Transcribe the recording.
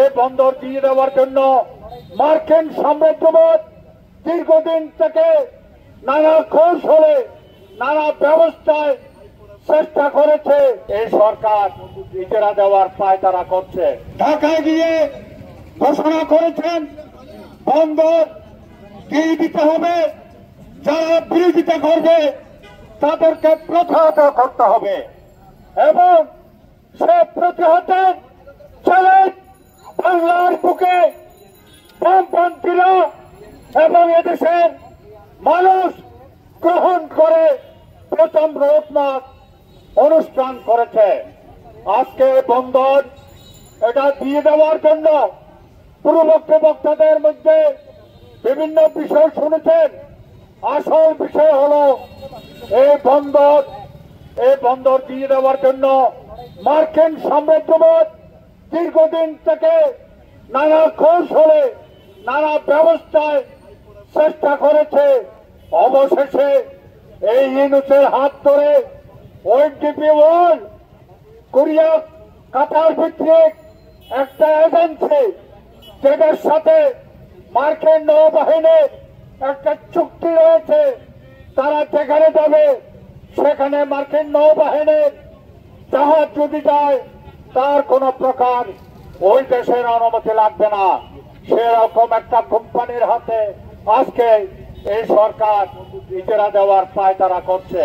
এই বন্দর দিয়ে দেওয়ার জন্য মার্কিন সাম্রাজ্যবাদ দীর্ঘদিন থেকে নানা কৌশলে নানা ব্যবস্থায় চেষ্টা করেছে। এই সরকার ইজারা দেওয়ার পায়তারা করছে। ঢাকায় গিয়ে ঘোষণা করেছেন বন্দর দিয়ে দিতে হবে, যারা বিরোধিতা করবে তাদেরকে প্রতিহত করতে হবে এবং সে প্রতিহতের চ্যালেঞ্জ বাংলার বুকে বামপন্থীরা এবং এদেশের মানুষ গ্রহণ করে প্রথম রোডম্যাপ অনুষ্ঠান করেছে। আজকে বন্দর এটা দিয়ে দেওয়ার জন্য পূর্ববর্তী বক্তাদের মধ্যে বিভিন্ন বিষয় শুনেছেন। আসল বিষয় হল এই বন্দর দিয়ে দেওয়ার জন্য মার্কিন সাম্রাজ্যবাদ দীর্ঘদিন থেকে নানা কৌশলে নানা ব্যবস্থায় চেষ্টা করেছে। অবশেষে এই ইউনুসের হাত ধরে ওএনজিসি ওয়ার্ল্ড কোরিয়া কাতার ভিত্তিক একটা এজেন্সি, যেটার সাথে মার্কিন নৌবাহিনীর একটা চুক্তি রয়েছে, তারা যেখানে যাবে সেখানে মার্কিন নৌবাহিনীর জাহাজ যদি যায় তার কোন প্রকার ওই দেশের অনুমতি লাগবে না। সেরকম একটা কোম্পানির হাতে আজকে এই সরকার ইজারা দেওয়ার পায়তারা করছে।